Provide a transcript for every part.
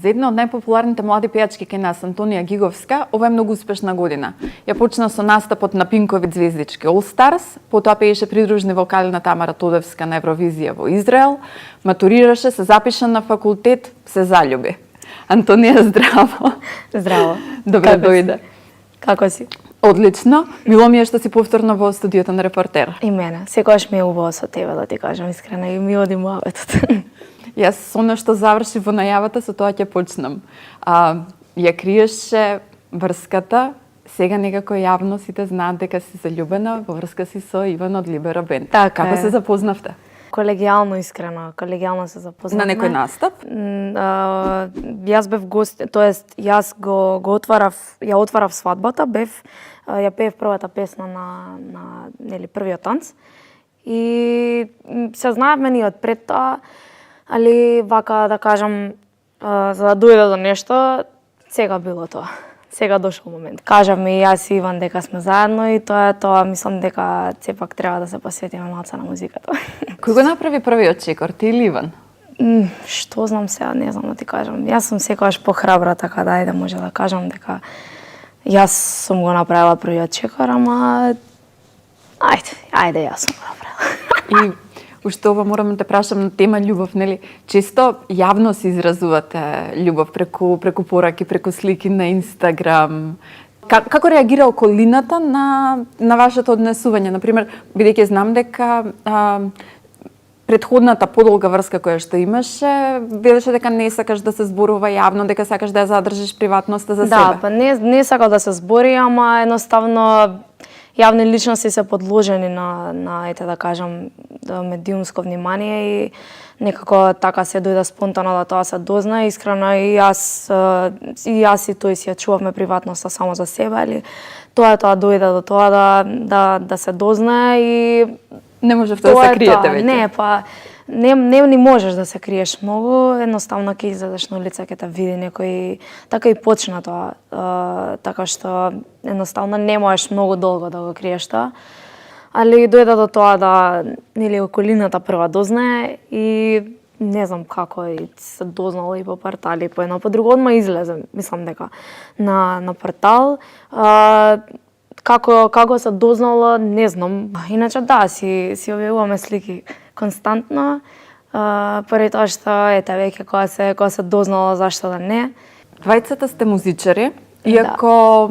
За една од најпопуларните млади пејачки кај нас, Антонија Гиговска, ова е многу успешна година. Ја почна со настапот на Пинкови звездички All Stars, потоа пееше придружни вокали на Тамара Тодевска на Евровизија во Израел, матурираше, се запиша на факултет, се залюби. Антонија, здраво. Здраво. Добре дојде. Како си? Одлично. Мило ми е што си повторно во студиото на Репортер. И мене. Секогаш ми е убаво со тебе, да ти кажам искрено, и ми оди муабетот. Јас со оно што заврши во најавата, со тоа ќе почнам. Ја криеше врската, сега некако јавно сите знаат дека си заљубена во врска си со Иван од Либеро Бенд. Така Како е. се запознавте? Колегијално, искрено, колегијално се запознавме. На некој настап? Јас бев гост, тоест јас ја отварав свадбата, ја пеев првата песна на нели првиот танц. И се знаевме ние од пред тоа, али вака да кажам, за да дојде до нешто, сега било тоа. Сега дошол момент. Кажавме и јас и Иван дека сме заедно и тоа е тоа, мислам дека сепак треба да се посветиме малце на музиката. Кој го направи првиот чекор, ти или Иван? Што знам сега, не знам да ти кажам. Јас сум секогаш похрабра, така да ајде може да кажам дека јас сум го направила првиот чекор, ама ајде јас сум го направила. И уште ова морам да те прашам на тема љубов, нели? Често јавно се изразувате љубов преку пораки, преку слики на Инстаграм. Како реагира околината на вашето однесување? Например, бидејќи знам дека претходната подолга врска која што имаше, велеше дека не сакаш да се зборува јавно, дека сакаш да ја задржиш приватноста за себе. Да, па не сакам да се збори, ама едноставно јавни личности се подложени на ете да кажам, медиумско внимание и некако така се дојде спонтано да тоа се дозна. Искрено и јас и тој си ја чувавме приватноста само за себе, или тоа дојде до тоа да се дозна и не можевте да се криете веќе. Не, па не ни можеш да се криеш многу, едноставно ќе излезеш на улица, ќе те види некој, така и почна тоа, така што едноставно не можеш многу долго да го криеш тоа. Али дојде до тоа да нели околината прва дознае и не знам како и се дознала и по портали, по едно по друго, одма излезе, мислам дека на портал. Како се дознала, не знам. Иначе да, си објавуваме слики константно. Поради тоа што ете веќе кога се дознала, зашто да не. Двајцата сте музичари, иако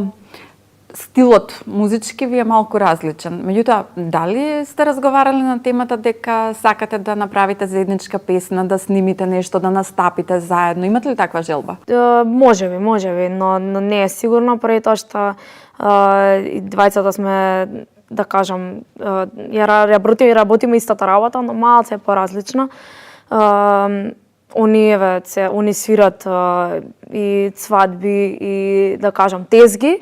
стилот музички ви е малку различен. Меѓутоа, дали сте разговарали на темата дека сакате да направите заедничка песна, да снимите нешто, да настапите заедно? Имате ли таква желба? Може би, но не е сигурно, поради тоа што и двајцата сме, да кажам, работиме истата работа, но малце поразлично. Они свират и свадби и, да кажам, тезги.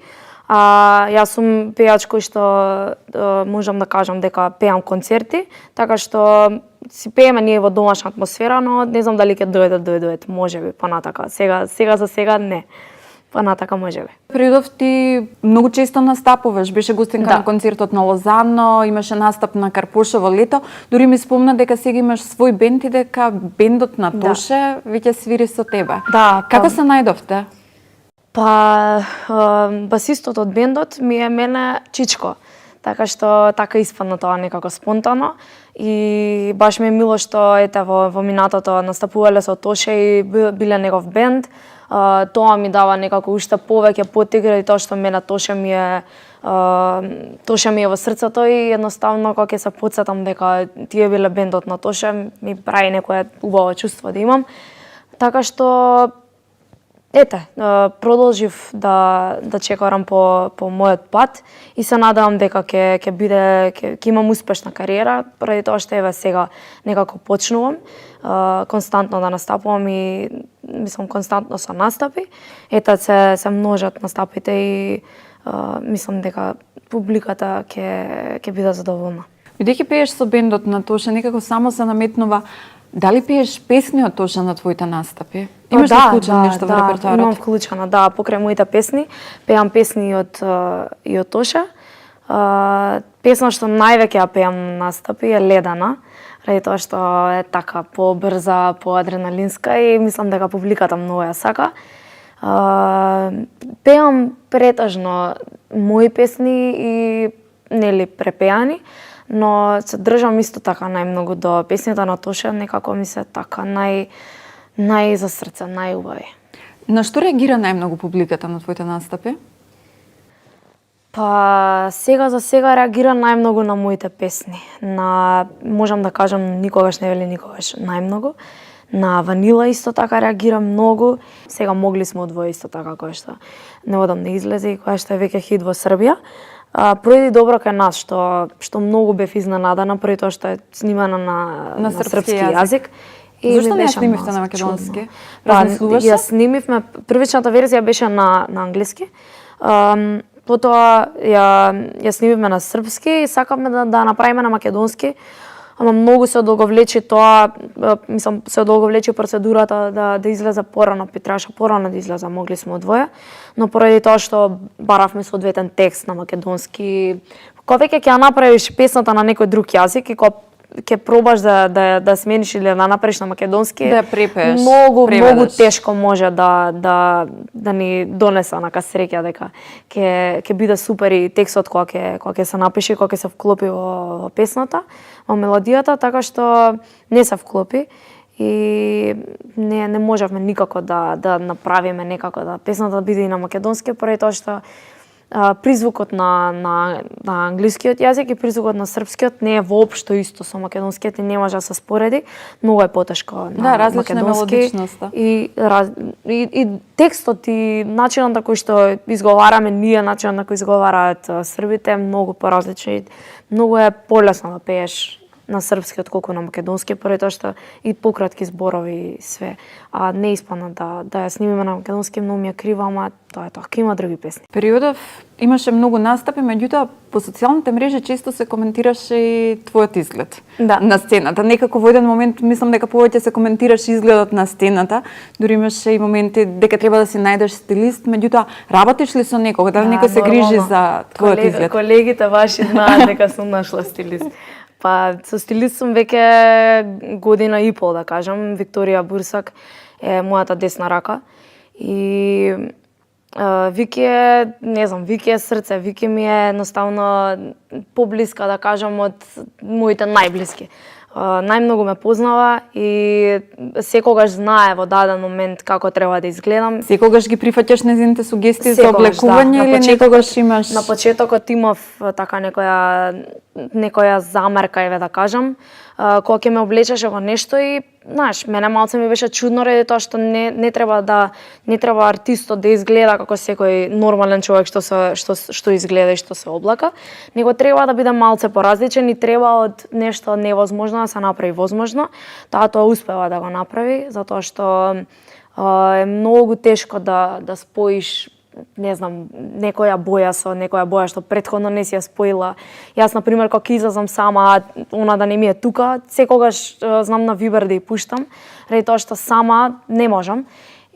Јас сум пејач кој што можам да кажам дека пеам концерти, така што си пееме ние во домашна атмосфера, но не знам дали ќе дојдат, можеби понатака. Сега за сега не. Понатака можеби. Придов ти многу често настапуваш, беше гостинка на концертот на Лозано, имаше настап на Карпошево лето, дури ми спомна дека сега имаш свој бенд и дека бендот на Тоше веќе свири со тебе. Да. Како се најдовте? Па басистот од бендот ми е мене Чичко, така што така испадна тоа некако спонтано и баш ми е мило што ете во минатото настапувале со Тоше и биле негов бенд. Тоа ми дава некако уште повеќе поттикна и тоа што мене Тоше ми е во срцето и едноставно кога ќе се потсетам дека тие биле бендот на Тоше, ми прави некое убаво чувство да имам. Така што продолжив да чекорам по мојот пат и се надевам дека ќе имам успешна кариера, поради тоа што еве сега некако почнувам константно да настапувам и мислам константно со настапи. Се множат настапите и мислам дека публиката ќе биде задоволна. Бидејќи пееш со бендот на Тоше, некако само се наметнува дали пееш песни од Тоше на твоите настапи? Имаш ли вклучено нешто во репертоарот? Имам вклучено, покрај моите песни, пеам песни и од Тоше. Песна што највеќе ја пеам на настапи е Ледана. ради тоа што е така побрза, поадреналинска и мислам дека публиката многу ја сака. Пеам претежно мои песни и нели препеани, но се држам исто така најмногу до песните на Тоше, некако ми се така нај за срце, најубави. На што реагира најмногу публиката на твоите настапи? Па сега за сега реагира најмногу на моите песни. Можам да кажам никогаш не вели никогаш најмногу. На Ванила исто така реагира многу. Сега могли сме одвои исто така која што не одам да излезе и која што е веќе хит во Србија. Проиди добро кај нас што многу бев изненадана пред тоа што е снимана на српски јазик. И зашто не ја снимивте на македонски? Ја снимивме, првичната верзија беше на англиски. Потоа ја снимивме на српски и сакавме да направиме на македонски. Ама многу се одолговлечи тоа, мислам, се одолговлечи процедурата да излезе порано, требаше порано да излезе, могли сме одвоја, но поради тоа што баравме соодветен текст на македонски, кога веќе ќе ја направиш песната на некој друг јазик и кога ќе пробаш да смениш или да направиш на македонски, да препееш, многу тешко може да ни донесе на среќа дека ќе биде супер и текстот кога ќе се напише, кога ќе се вклопи во песната, во мелодијата, така што не се вклопи и не можевме никако да направиме некако да песната да биде и на македонски, поради тоа што призвукот на англискиот јазик и призвукот на српскиот не е воопшто исто со македонскиот и не може да се спореди. Многу е потешко на различна македонски. мелодичноста. И текстот и начинот на кој што изговараме ние, начинот на кој изговараат србите е многу поразличен. Многу е полесно да пееш на српски отколку на македонски, поради тоа што и пократки зборови и све. А не испадна да ја снимиме на македонски, многу ми е крива, ама тоа е тоа. Има други песни. Периодов имаше многу настапи, меѓутоа по социјалните мрежи често се коментираше и твојот изглед на сцената. Некако во еден момент мислам дека повеќе се коментираше изгледот на сцената, дури имаше и моменти дека треба да си најдеш стилист, меѓутоа работиш ли со некого, дали некој се грижи за твојот изглед? Колегите ваши знаат дека сум нашла стилист. Па со стилист сум веќе година и пол, да кажам. Викторија Бурсак е мојата десна рака. И Вики е срце, Вики ми е едноставно поблиска, да кажам, од моите најблиски. Најмногу ме познава и секогаш знае во даден момент како треба да изгледам. Секогаш ги прифаќаш нејзините сугестии за облекување или некогаш имаш? На почетокот имав така некоја замерка, да кажам, кога ќе ме облечеше во нешто и знаеш, мене малце ми беше чудно ради тоа што не треба артистот да изгледа како секој нормален човек што изгледа и што се облака, него треба да биде малце поразличен и треба од нешто невозможно да се направи возможно. Тоа успева да го направи, затоа што е многу тешко да споиш, не знам, некоја боја со некоја боја што претходно не си ја споила. Јас, например, кога излезам сама, она да не ми е тука, секогаш знам на Вибер да ја пуштам, ради тоа што сама не можам.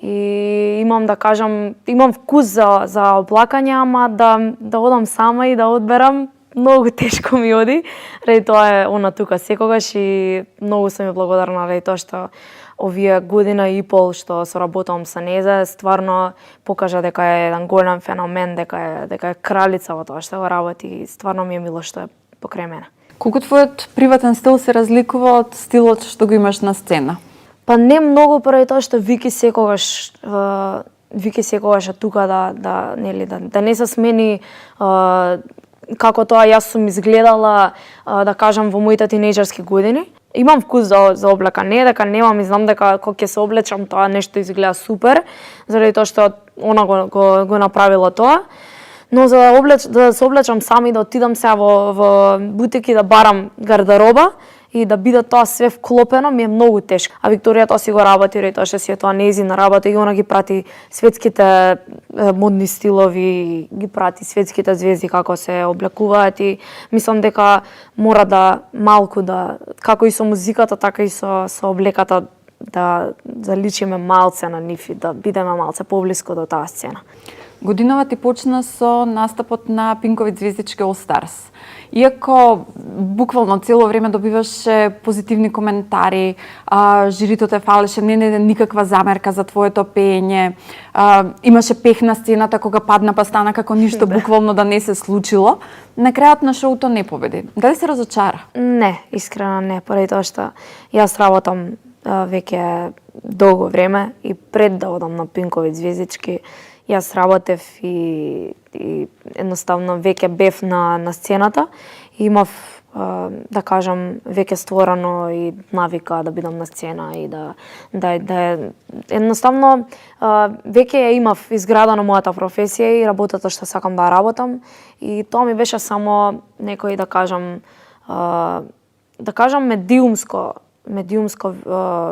И имам, да кажам, имам вкус за облакање, ама да одам сама и да одберам, многу тешко ми оди. Ради тоа е она тука секогаш и многу сум ја благодарна ради тоа што овие година и пол што соработувам со нејза, стварно покажа дека е еден голем феномен, дека е кралица во тоа што го работи и стварно ми е мило што е покрај мене. Колку твојот приватен стил се разликува од стилот што го имаш на сцена? Па не многу, поради тоа што Вики секогаш е тука да не се смени како тоа јас сум изгледала, да кажам, во моите тинејџерски години. Имам вкус за облека, не дека немам и знам дека кога ќе се облечам тоа нешто изгледа супер, заради тоа што она го направила тоа. Но за да се облечам сами, да отидам сега во бутики да барам гардероба и да биде тоа све вклопено, ми е многу тешко. А Викторија тоа си го работи, ради тоа што си е тоа нејзина работа и она ги прати светските модни стилови, ги прати светските звезди како се облекуваат и мислам дека мора малку како и со музиката, така и со облеката да заличиме малце на нив и да бидеме малце поблиску до таа сцена. Годинава ти почна со настапот на Пинкови звездички All Stars. Иако буквално цело време добиваше позитивни коментари, жирито те фалеше, не никаква замерка за твоето пеење, имаше пех на сцената кога падна па стана како ништо буквално да не се случило, на крајот на шоуто не победи. Дали се разочара? Не, искрено не, поради тоа што јас работам веќе долго време и пред да одам на Пинкови звездички, јас работев и едноставно веќе бев на сцената и имав, да кажам, веќе створено и навика да бидам на сцена и да едноставно веќе ја имав изградена мојата професија и работата што сакам да работам и тоа ми беше само некој да кажам медиумско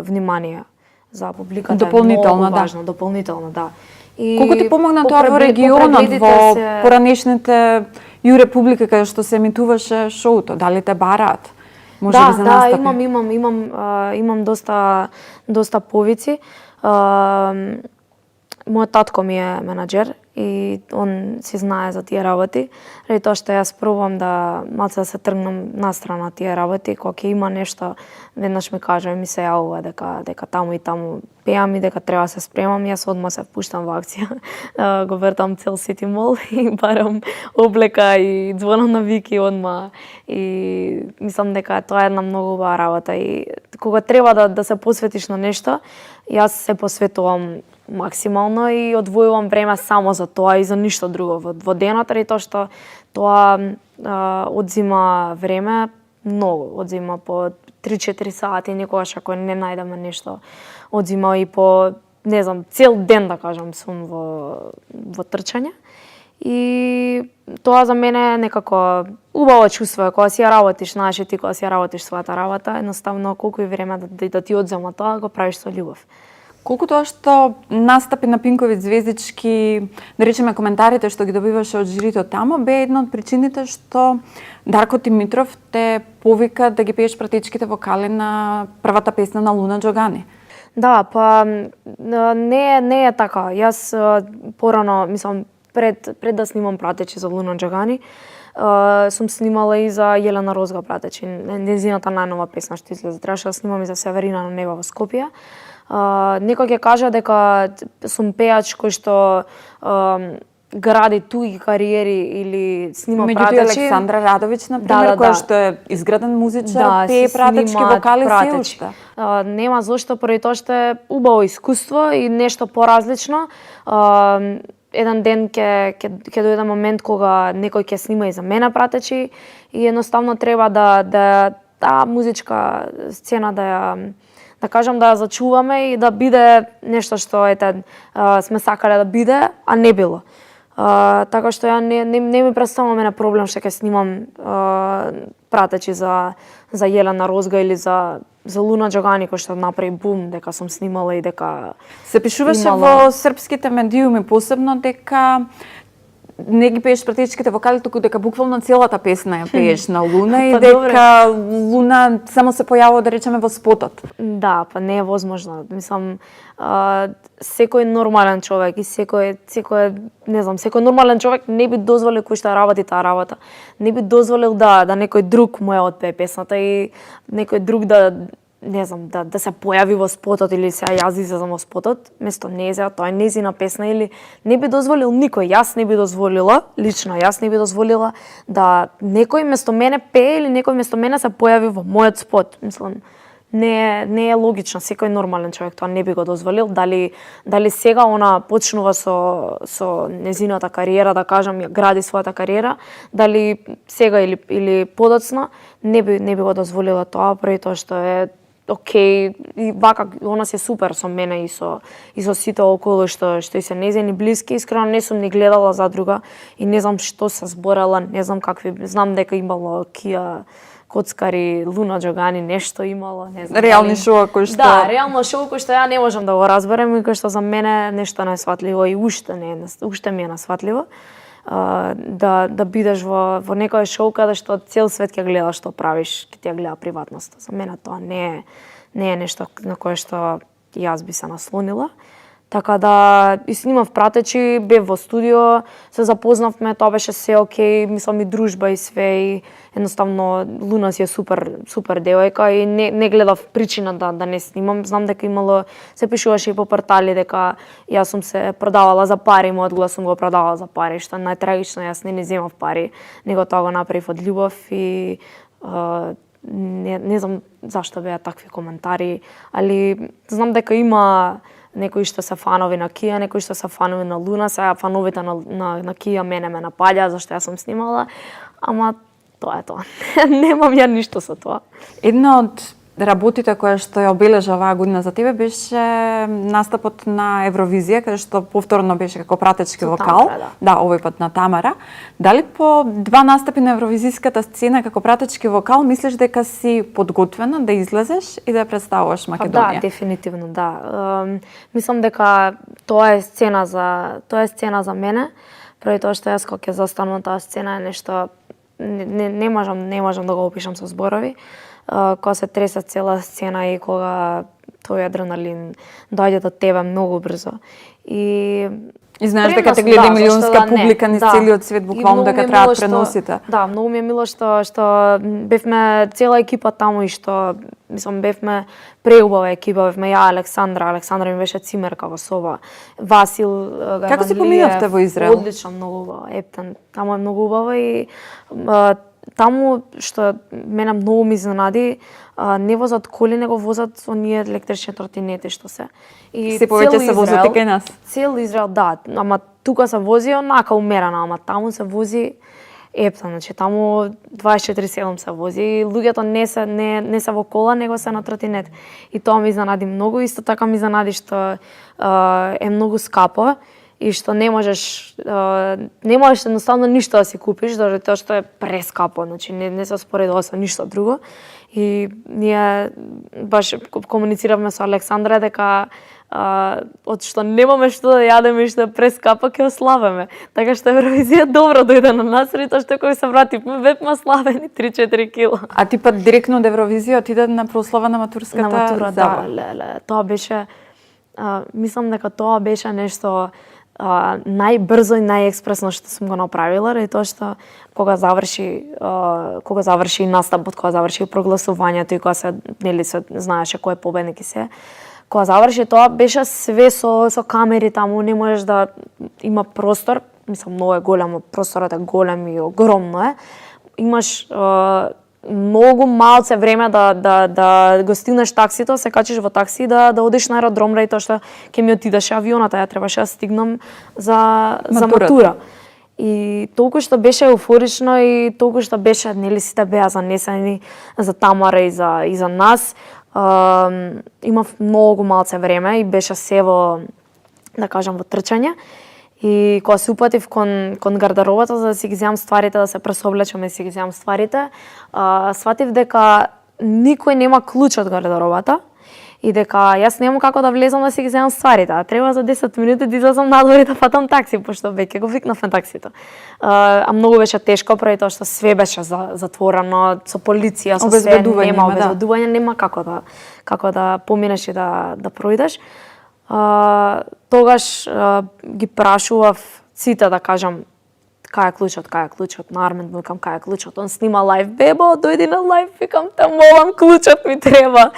внимание за публиката. Дополнително, многу важно, дополнително, да. И колку ти помогна тоа во регионот, во поранешните Ю Република каде што се емитуваше шоуто? Дали те бараат? Може би за настапи? Имам доста повици. Мојот татко ми е менаџер и он си знае за тие работи. Ради тоа што јас пробувам да малце да се тргнам настрана тие работи, кога ќе има нешто, веднаш ми кажа, ми се јавува дека таму и таму пеам и дека треба да се спремам, јас одма се впуштам во акција. Го вертам цел Сити Мол и барам облека и звонам на Вики одма и мислам дека тоа е една многу убава работа и кога треба да се посветиш на нешто, јас се посветувам максимално и одвојувам време само за тоа и за ништо друго во денот, ради тоа што тоа одзима време многу, одзима по 3-4 сати, некогаш ако не најдеме нешто, одзима и по, не знам, цел ден да кажам сум во трчање. И тоа за мене е некако убаво чувство, кога си ја работиш, знаеш ти кога си ја работиш својата работа, едноставно колку и време да ти одзема тоа, го правиш со љубов. Колку тоа што настапи на Пинкови звездички, да речеме коментарите што ги добиваше од жирито тамо, бе една од причините што Дарко Димитров те повика да ги пееш пратечките вокали на првата песна на Луна Џогани. Да, па не е така. Јас порано, мислам, пред да снимам пратечи за Луна Џогани, сум снимала и за Јелена Розга пратечи, незината најнова песна што излезе. Требаше да снимам и за Северина на небо во Скопје. Некој ќе каже дека сум пеач кој што гради туги кариери или снима пратечи. Меѓутоа Александра Радовиќ, например, која што е изграден музичар, пее пратечки вокали се уште. Нема зошто, поради тоа што е убаво искуство и нешто поразлично. Еден ден ќе дојде момент кога некој ќе снима и за мене пратечи и едноставно треба да таа музичка сцена да кажам да ја зачуваме и да биде нешто што сме сакале да биде, а не било. Така што ја не ми представува мене проблем што ќе снимам пратечи за Јелена Розга или за Луна Џогани кој што направи бум, дека сум снимала и дека се пишуваше во српските медиуми посебно дека не ги пееш пратечките вокали, туку дека буквално целата песна ја пееш на Луна и дека Луна само се појавува, да речеме, во спотот. Да, па не е возможно. Мислам, секој нормален човек и секој нормален човек не би дозволил кој што работи таа работа. Не би дозволил да некој друг му ја отпее песната и некој друг да се појави во спотот или се јас излезам во спотот, место нејза, тоа е нејзина песна или не би дозволил никој, јас не би дозволила, лично јас не би дозволила да некој место мене пее или некој место мене се појави во мојот спот. Мислам, не е логично, секој нормален човек тоа не би го дозволил. Дали сега она почнува со незината кариера, да кажам, ја гради својата кариера, дали сега или подоцна, не би го дозволила тоа, преди тоа што е окей, и вака она се супер со мене и со сите околу што и се нејзини блиски. Искрено не сум ни гледала задруга и не знам што се зборела, не знам знам дека имало Кија коцкари, Луна Џогани, нешто имало, не знам. Реални шоу кој што... Да, реално шоу кој што ја не можам да го разберем и кој што за мене нешто несватливо и уште ми е несватливо. Да бидеш во некој шоу каде што цел свет ќе гледа што правиш, ќе ти ја гледа приватноста. За мене тоа не е нешто на кое што јас би се наслонила. Така да и снимав пратечи, бев во студио, се запознавме, тоа беше се окей, мислам и дружба и све и едноставно Луна си е супер девојка и не гледав причина да не снимам. Знам дека имало, се пишуваше и по портали дека јас сум се продавала за пари, мојот глас сум го продавала за пари, што е најтрагично, јас не земав пари, него тоа го направив од љубов и не знам зашто беа такви коментари, али знам дека има некои што се фанови на Кија, некои што се фанови на Луна, сега фановите на Кија мене ме напаѓа зашто јас сум снимала, ама тоа е тоа. Немам ја ништо со тоа. Една од работите која што ја обележа оваа година за тебе беше настапот на Евровизија, каде што повторно беше како пратечки вокал. Тамара, да, овој пат на Тамара. Дали по два настапи на евровизиската сцена како пратечки вокал мислиш дека си подготвена да излезеш и да ја представуваш Македонија? Да, дефинитивно, да. Мислам дека тоа е сцена за мене. Преди тоа што јас кога ќе застанам на таа сцена е нешто не можам да го опишам со зборови. Кога се тресе цела сцена и кога тој адреналин доаѓа до тебе многу брзо. И знаеш дека те гледа милионска публика низ целиот свет, буквално дека траат преносите. Да, многу ми е мило што бевме цела екипа таму и што мислам бевме преубава екипа, бевме ја Александра ми беше цимерка во соба. Васил Гарванлиев. Како се поминавте во Израел? Одлично, многу убаво. Ептен, таму е многу убаво и таму што мене многу ми изненади, не возат коли, него возат оние електрични тротинети што се. И се повеќе се возат и кај нас. Цел Израел, да, ама тука се вози онака умерено, ама таму се вози ептен, значи таму 24/7 се вози и луѓето не се во кола, него се на тротинет. И тоа ми изненади многу, исто така ми изненади што е многу скапо и што не можеш едноставно ништо да си купиш, заради тоа што е прескапо, значи не се споредува со ништо друго. И ние баш комунициравме со Александра дека од што немаме што да јадеме и што е прескапо, ќе ославеме. Така што Евровизија добро дојде на нас, и тоа што кога се вративме, бевме славени 3-4 кила. А ти пат директно од Евровизија отиде на прослава на матурската? На матура, да. Тоа беше, мислам дека тоа беше нешто најбрзо и најекспресно што сум го направила, и тоа што кога заврши настапот, кога заврши прогласувањето и кога се знаеше кој е победник и се. Кога заврши тоа беше све со камери таму, не можеш да има простор, мислам многу е големо, просторот е голем и огромно е. Имаш многу малце време да го стигнеш таксито, се качиш во такси да одиш на аеродром, и тоа што ќе ми отидеше авионата, ја требаше да стигнам за матура. И толку што беше еуфорично и толку што беше, сите беа занесени за Тамара и за нас. Имав многу малце време и беше се во, да кажам, во трчање. И кога се упатив кон гардеробата за да си ги земам стварите, да се пресоблечам и си ги земам стварите, сватив дека никој нема клуч од гардеробата и дека јас немам како да влезам да си ги земам стварите, а треба за 10 минути да излезам надвор и да фатам такси, пошто веќе го викнав на таксито. А многу беше тешко, преди тоа што све беше затворено, со полиција, со све, нема обезбедување, нема како да поминеш и да проидеш. Тогаш ги прашував сите, да кажам, кај е клучот, на Армен викам кај е клучот, он снима лайв, бебо, дојди на лайв, викам, те молам, клучот ми треба.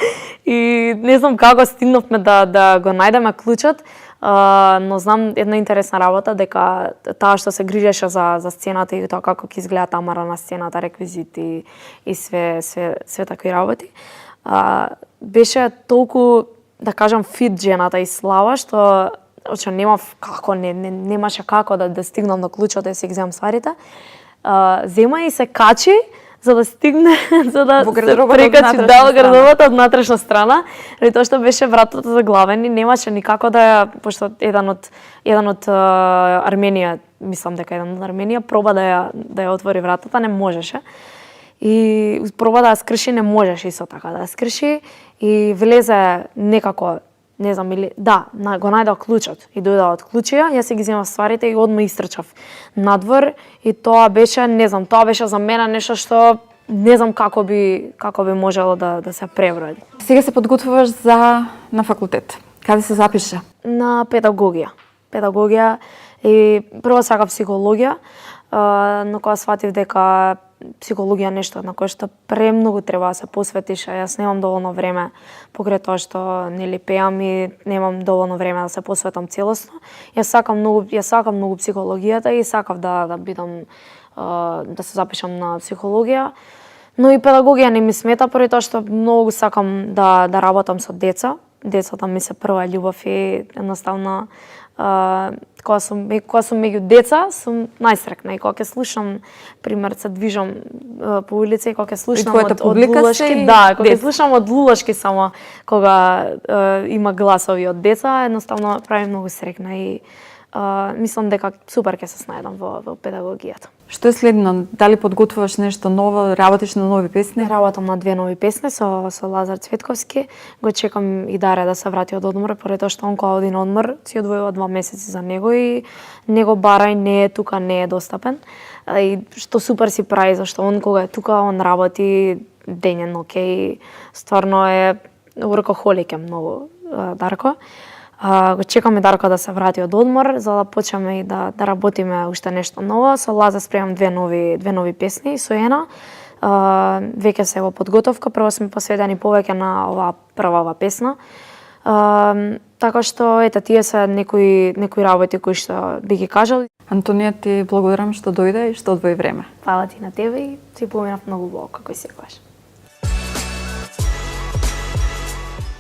И не знам како стигнавме да го најдеме клучот, но знам една интересна работа, дека таа што се грижеше за сцената и тоа како ќе изгледа Тамара на сцената, реквизити и све такви работи, беше толку, да кажам, фит жената и слава, што немав како, немаше како да стигнам до клучот да си ги земам стварите. Зема и се качи за да стигне, за да се прекачи во градовата од натрешна страна, и тоа што беше вратата заглавен и немаше никако да ја, пошто еден од Арменија, мислам дека еден од Арменија проба да ја отвори вратата, не можеше. И проба да ја скрши, не можеше исто така да ја скрши и влезе некако, не знам, или го најдов клучот и дојде од клучија, јас си ги земав стварите и одма истрчав надвор и тоа беше, не знам, тоа беше за мене нешто што не знам како би можело да се превроди. Сега се подготвуваш на факултет. Каде се запиша? на педагогија. Педагогија и прво сакав психологија, но кога сватив дека психологија е нешто на кое што премногу треба да се посветиш, а јас немам доволно време покрај тоа што нели пеам и немам доволно време да се посветам целосно. Јас сакам многу психологијата и сакав да бидам да се запишам на психологија. Но и педагогија не ми смета поради тоа што многу сакам да работам со деца. Децата ми се прва љубов и едноставно кога сум меѓу деца сум најсрекна и кога ќе слушам, пример, се движам по улица и кога ќе слушам од лулашки, кога ќе слушам од лулашки само кога има гласови од деца, едноставно прави многу срекна и мислам дека супер ќе се снајдам во педагогијата. Што е следно? Дали подготвуваш нешто ново, работиш на нови песни? Работам на 2 нови песни со Лазар Цветковски. Го чекам и Даре да се врати од одмор, поради тоа што он кога оди на одмор си одвојува 2 месеци за него и него барај не е тука, не е достапен. И што супер си прави, зашто он кога е тука, он работи ден и ноќе и стварно е workaholic е многу Дарко. Го чекаме Дарко да се врати од одмор, за да почнеме и да работиме уште нешто ново. Со Лаза спремам 2 нови песни, со една. Веќе се во подготовка, прво сме посветени повеќе на оваа прва песна. Така што, ете, тие се некои работи кои што би ги кажал. Антонија, ти благодарам што дојде и што одвои време. Фала ти на тебе и си поминав многу убаво, како и секогаш.